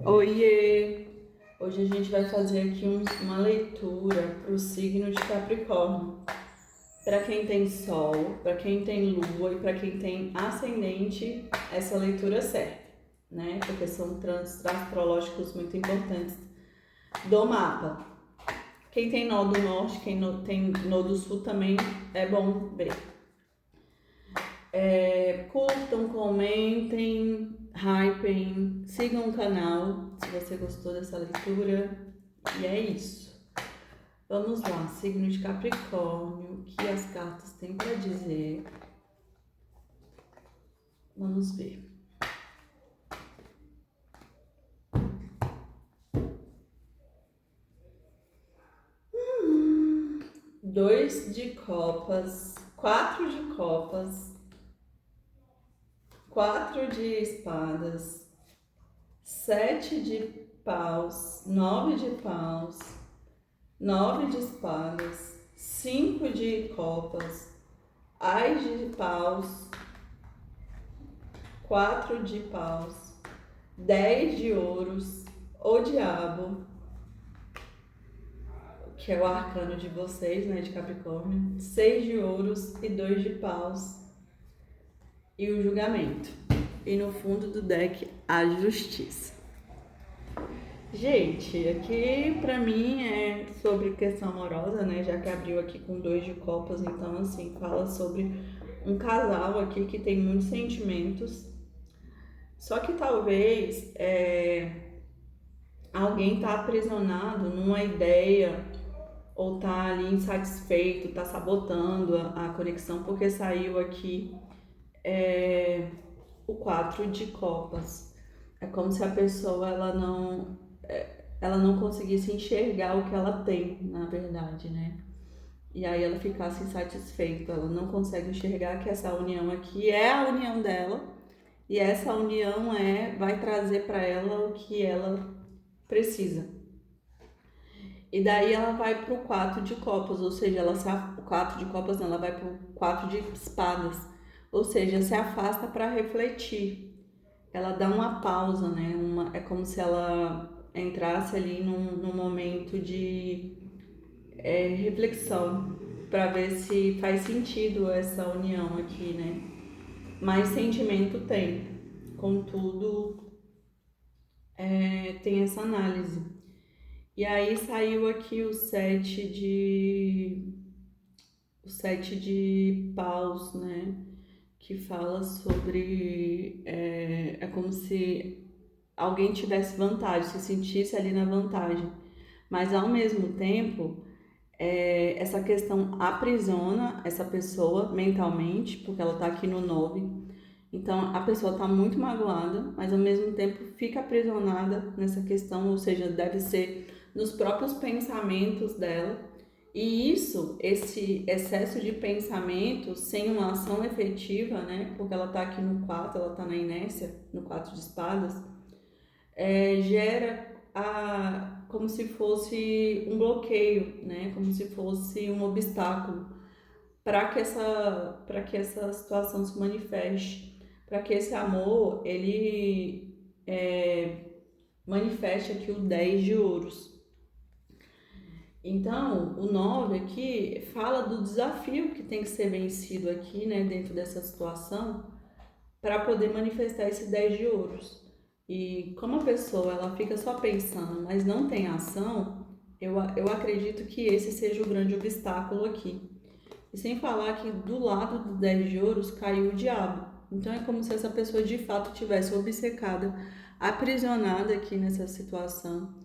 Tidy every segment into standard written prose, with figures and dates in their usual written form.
Oiê! Hoje a gente vai fazer aqui uma leitura para o signo de Capricórnio. Para quem tem Sol, para quem tem Lua e para quem tem Ascendente, essa leitura serve, né? Porque são trânsitos astrológicos muito importantes do mapa. Quem tem nó do Norte, tem nó do Sul também é bom ver. Curtam, comentem, hypem, sigam o canal se você gostou dessa leitura. E é isso. Vamos lá, signo de Capricórnio, o que as cartas têm para dizer? Vamos ver. Dois de copas, quatro de copas, quatro de espadas, sete de paus, nove de paus, nove de espadas, cinco de copas, ás de paus, quatro de paus, 10 de ouros, o diabo, que é o arcano de vocês, né, de Capricórnio, 6 de ouros e 2 de paus, e o julgamento. E no fundo do deck, a justiça. Gente, aqui pra mim é sobre questão amorosa, né, já que abriu aqui com 2 de copas, então assim, fala sobre um casal aqui que tem muitos sentimentos, só que talvez alguém tá aprisionado numa ideia ou tá ali insatisfeito, tá sabotando a conexão, porque saiu aqui o 4 de copas. É como se a pessoa ela não conseguisse enxergar o que ela tem, na verdade, né? E aí ela ficasse insatisfeita, ela não consegue enxergar que essa união aqui é a união dela e essa união vai trazer para ela o que ela precisa. E daí ela vai pro 4 de copas, ou seja, o 4 de copas não, ela vai pro 4 de espadas, ou seja, se afasta para refletir. Ela dá uma pausa, né? É como se ela entrasse ali num momento de reflexão para ver se faz sentido essa união aqui, né? Mas sentimento tem, contudo, tem essa análise. E aí saiu aqui o sete de paus, né? Que fala sobre é como se alguém tivesse vantagem, se sentisse ali na vantagem, mas ao mesmo tempo essa questão aprisiona essa pessoa mentalmente, porque ela tá aqui no 9. Então a pessoa tá muito magoada, mas ao mesmo tempo fica aprisionada nessa questão, ou seja, deve ser nos próprios pensamentos dela. E esse excesso de pensamento sem uma ação efetiva, né? Porque ela tá aqui no 4, ela tá na inércia, no 4 de espadas, gera como se fosse um bloqueio, né? Como se fosse um obstáculo para que essa situação se manifeste, para que esse amor ele manifeste aqui o 10 de ouros. Então, o 9 aqui fala do desafio que tem que ser vencido aqui, né, dentro dessa situação, para poder manifestar esse 10 de ouros. E como a pessoa ela fica só pensando, mas não tem ação, eu acredito que esse seja o grande obstáculo aqui. E sem falar que do lado do 10 de ouros caiu o diabo. Então é como se essa pessoa de fato tivesse obcecada, aprisionada aqui nessa situação,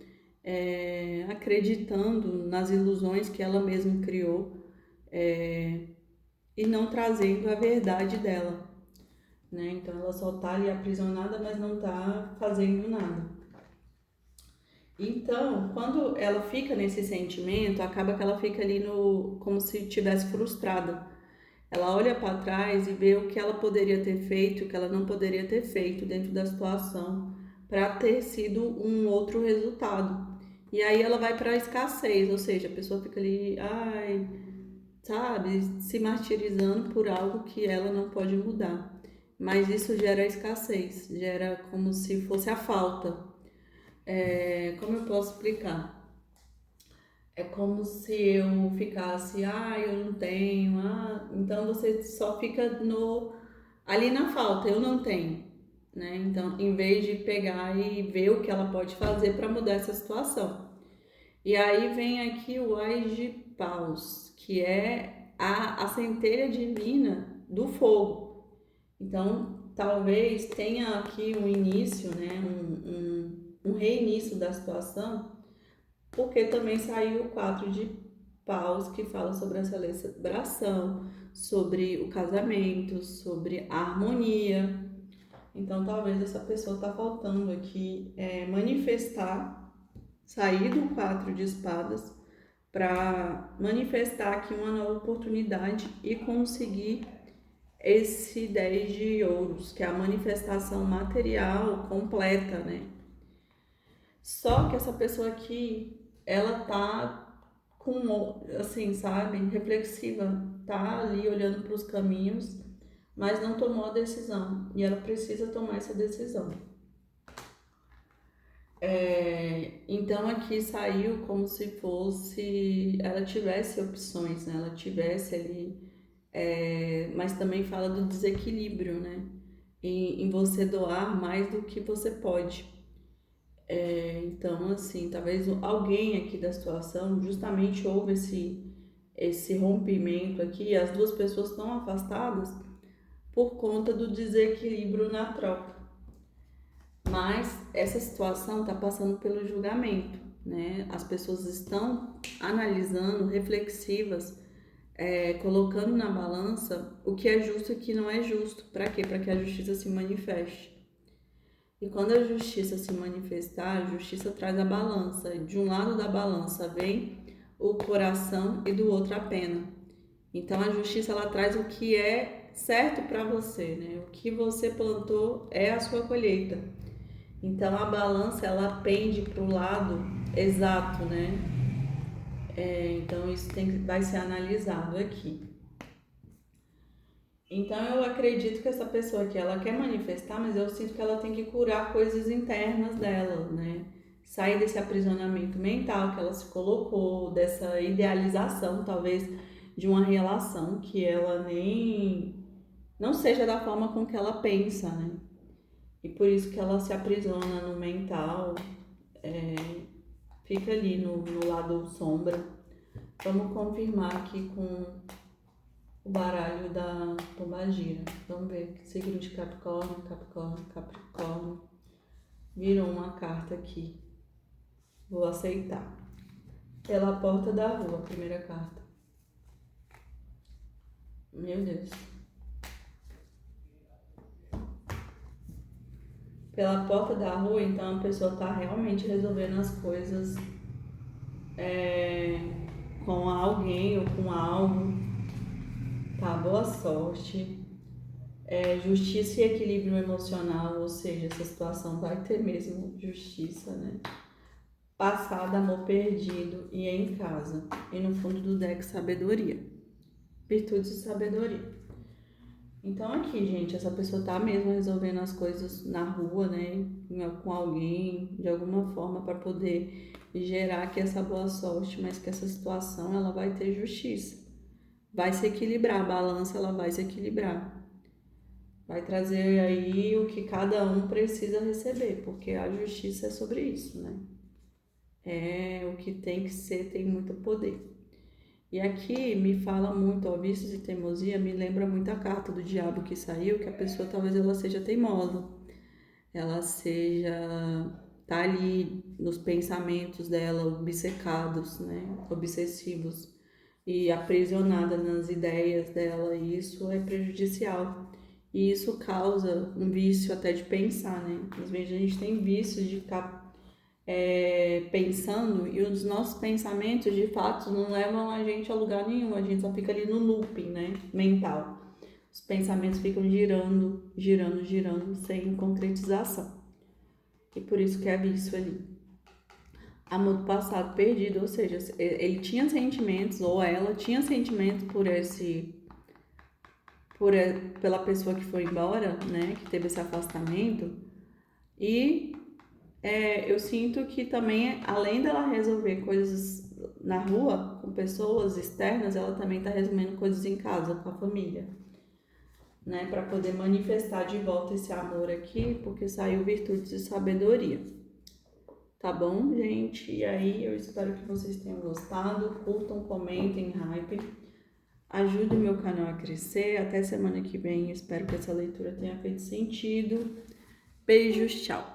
acreditando nas ilusões que ela mesma criou e não trazendo a verdade dela, né? Então ela só tá ali aprisionada, mas não tá fazendo nada. Então, quando ela fica nesse sentimento, acaba que ela fica ali no como se tivesse frustrada. Ela olha para trás e vê o que ela poderia ter feito, o que ela não poderia ter feito dentro da situação para ter sido um outro resultado. E aí ela vai para a escassez, ou seja, a pessoa fica ali, ai, sabe, se martirizando por algo que ela não pode mudar. Mas isso gera escassez, gera como se fosse a falta. Como eu posso explicar? É como se eu ficasse, eu não tenho, então você só fica ali na falta, eu não tenho, né? Então, em vez de pegar e ver o que ela pode fazer para mudar essa situação. E aí vem aqui o Ás de Paus, que é a centelha divina do fogo. Então, talvez tenha aqui um início, né? Um reinício da situação, porque também saiu o 4 de Paus, que fala sobre a celebração, sobre o casamento, sobre a harmonia. Então, talvez essa pessoa está faltando aqui manifestar, sair do 4 de espadas para manifestar aqui uma nova oportunidade e conseguir esse 10 de ouros, que é a manifestação material completa, né? Só que essa pessoa aqui, ela tá com, assim, sabe, reflexiva, tá ali olhando para os caminhos, mas não tomou a decisão e ela precisa tomar essa decisão. Então aqui saiu como se fosse ela tivesse opções, né? Ela tivesse ali, mas também fala do desequilíbrio, né? Em você doar mais do que você pode. Então, assim, talvez alguém aqui da situação justamente houve esse rompimento aqui, as duas pessoas estão afastadas por conta do desequilíbrio na troca. Mas essa situação está passando pelo julgamento, né? As pessoas estão analisando, reflexivas, colocando na balança o que é justo e o que não é justo. Para quê? Para que a justiça se manifeste. E quando a justiça se manifestar, a justiça traz a balança. De um lado da balança vem o coração e do outro a pena. Então a justiça ela traz o que é certo para você, né? O que você plantou é a sua colheita. Então a balança ela pende para o lado exato, né? Então isso vai ser analisado aqui. Então eu acredito que essa pessoa aqui ela quer manifestar, mas eu sinto que ela tem que curar coisas internas dela, né? Sair desse aprisionamento mental que ela se colocou, dessa idealização talvez de uma relação que ela nem não seja da forma com que ela pensa, né? E por isso que ela se aprisiona no mental, fica ali no lado sombra. Vamos confirmar aqui com o baralho da Pombagira. Vamos ver. Signo de Capricórnio, Capricórnio, Capricórnio. Virou uma carta aqui. Vou aceitar. Pela porta da rua, a primeira carta. Meu Deus. Pela porta da rua, então a pessoa tá realmente resolvendo as coisas com alguém ou com algo. Tá, boa sorte. Justiça e equilíbrio emocional, ou seja, essa situação vai ter mesmo justiça, né? Passado, amor perdido e em casa. E no fundo do deck, sabedoria. Virtudes e sabedoria. Então aqui, gente, essa pessoa tá mesmo resolvendo as coisas na rua, né? Com alguém, de alguma forma, para poder gerar aqui essa boa sorte, mas que essa situação, ela vai ter justiça. Vai se equilibrar, a balança, ela vai se equilibrar. Vai trazer aí o que cada um precisa receber, porque a justiça é sobre isso, né? O que tem que ser, tem muito poder. E aqui me fala muito, ó, vícios e teimosia, me lembra muito a carta do diabo que saiu, que a pessoa talvez ela seja teimosa, ela seja, tá ali nos pensamentos dela, obcecados, né, obsessivos, e aprisionada nas ideias dela, e isso é prejudicial. E isso causa um vício até de pensar, né? Às vezes a gente tem vício de ficar pensando e os nossos pensamentos de fato não levam a gente a lugar nenhum, a gente só fica ali no looping, né, mental. Os pensamentos ficam girando, girando, girando, sem concretização. E por isso que é vício ali. Amor do passado perdido, ou seja, ele tinha sentimentos, ou ela tinha sentimentos pela pessoa que foi embora, né, que teve esse afastamento, e eu sinto que também, além dela resolver coisas na rua, com pessoas externas, ela também tá resolvendo coisas em casa, com a família, né? Para poder manifestar de volta esse amor aqui, porque saiu virtudes e sabedoria. Tá bom, gente? E aí, eu espero que vocês tenham gostado. Curtam, comentem, hype. Ajude o meu canal a crescer. Até semana que vem. Espero que essa leitura tenha feito sentido. Beijos, tchau!